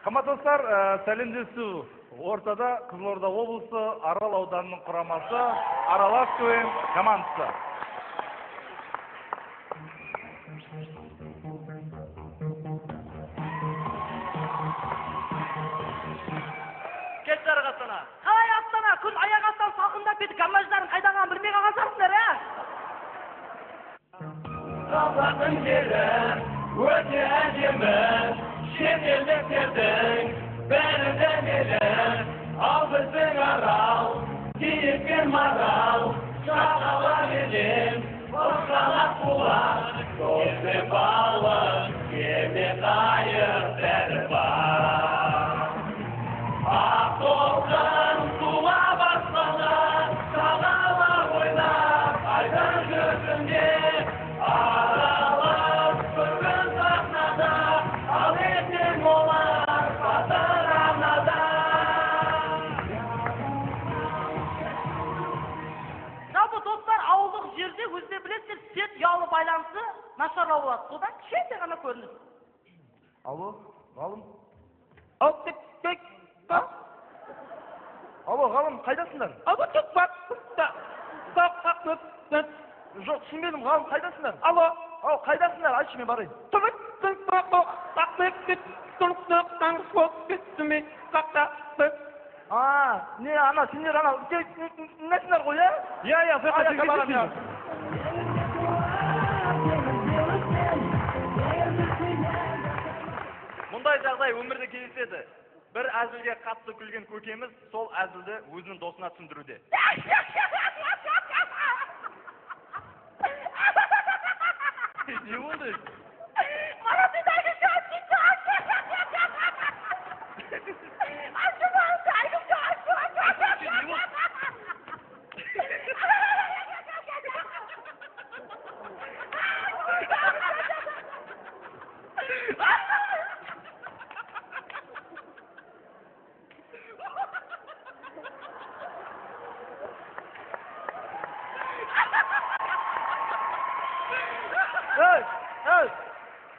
Қымбат достар, сәлемдесу ортада Қызылорда облысы Арал ауданының құрамасы Аралас КВН командасы. Кетші Астана. Қалай Астана? Күн аяқ астан салқындап кетіп, гаммаждарын қайдаған білмей қалғансыңдар, ә? Қазақтың жері өте әдемі, шетелдіктердің бәрі дәмелі. Ал біздің Арал, киік пен марал, шағалар елем, ұшқалақ бұлақ, дос пен балық, кеме қайық бәрі бар. Ақ толқын суға басқанда, шағалар ойнап, айдын жүзінде аралап, бүгін сахнада, ал ертең олар батыр арнада. Жалпы достар, ауылдық жерде өзіне білесіздер, свет ұялы байланысы нашарлау болады. Содан кішкентай ғана көрініс. Алло, ғалым. Алло, ғалым, қайдасыңдар? Жоқ, түсінбедім, ғалым, қайдасыңдар? Алло, қайдасыңдар? Айтшы, мен барайын. Не, ана, сендер ана, несіңдер ғой, ә? Иә, сояққа барам, иә. Мұндай жағдай өмірде кездеседі. Бір әзілге қатты күлген көкеміз сол әзілді өзінің досына түсіндіруде. Не болды?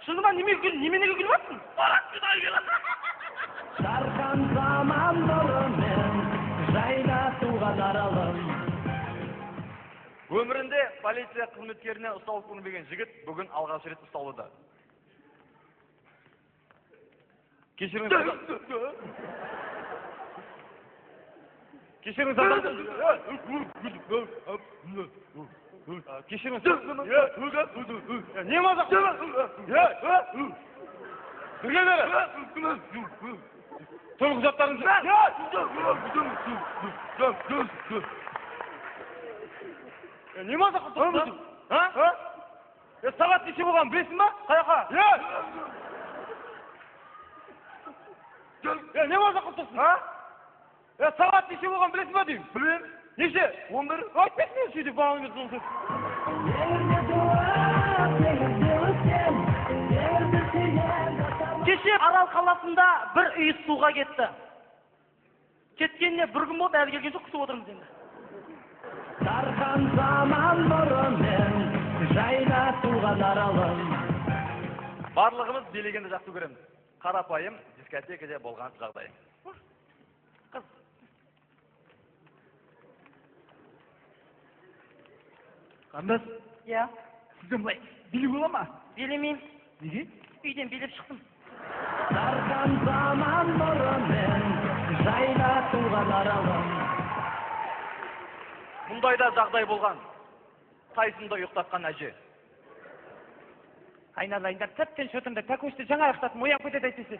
Шынымен неменеге күліп жатсың? Жарқан заман нұрымен жайнатуған аралым. Өмірінде полиция қызметкеріне ұсталып көрінбеген жігіт бүгін алғаш рет ұсталуда. Кешіріңіз. Кешіріңіз. Кешіріңіз. Не мазақ? Бірге бері. Толық құжаттарыңызды. Не мазақ қылып? Сағат неше болған білесің ба? Қаяққа? Не мазақ қылып тұрсың? Сағат неше болған білесің ба деймін? Білем. Неше? 11. Айтпесің сөйтіп бағыңыз ұлсыз. Кеше Арал қаласында бір үй суға кетті. Кеткеніне бір күн болды, әлі келген жоқ, күтіп отырмыз енді. Дархан заман нұрымен жайнатуған аралым. Барлығымыз билегенді жақсы көреміз. Қарапайым дискотекада болған жағдай. Қыз. Қандас, Иә. сіздің бұлай билеу бола ма? Билемеймін. Неге? Үйден билеп шықтым. Дархан заман нұрымен жайнатуған аралым. Мұндайда жағдай болған. Тайсында ұйықтатқан әже. Айналайындар, тәптен шотында тәкөшті жаңа ұйықтатым, оян көтет айтысы.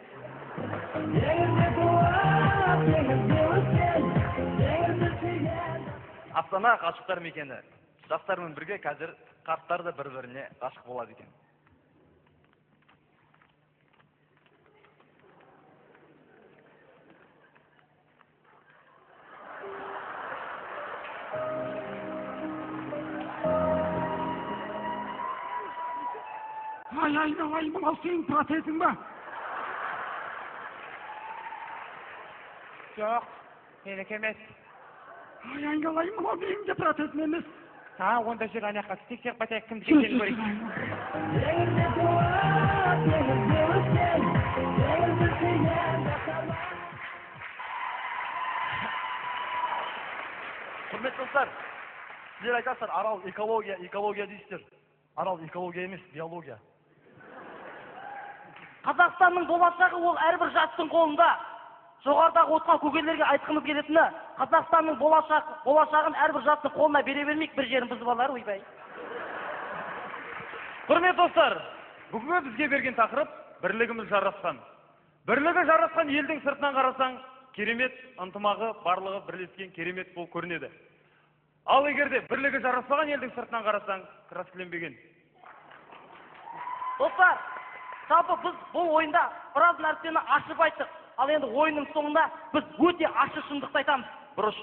Астана ғашықтар мекені. Жастармен бірге қазір қарттар да бір-біріне ғашық болады екен. Айналайын, мынау сенің протезің ба? Жоқ, менікі емес. Айналайын, мынау менің де протезім емес. Онда жүр анаққа тексеріп қайтайық, кімді екенін көрейік. Құрметті достар, сіздер айтасыздар, Арал экология дейсіздер. Арал экология емес, биология. Қазақстанның болашағы ол әрбір жастың қолында. Жоғарыдағы отқан көкелерге айтқымыз келетіні, Қазақстанның болашағын әрбір жастың қолына бере бермейік, бір жерін бұзып алар, ойбай. Құрметті достар, бүгінгі бізге берген тақырып бірлігіміз жарасқан. Бірлігі жарасқан елдің сыртынан қарасаң, керемет ынтымағы барлығы бірлескен керемет болып көрінеді. Ал егерде бірлігі жараспаған елдің сыртынан қарасаң, краскіленбеген. Достар, жалпы біз бұл ойында біраз нәрсені ашып айттық. Ал енді ойынның соңында біз өте ашық шындықты айтамыз. Бұрыш.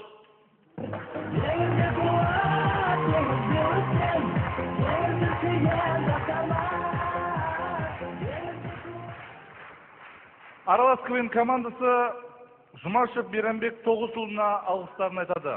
Аралас КВН командасы Жұмашев Беренбек Тоғысұлына алғыстарын айтады.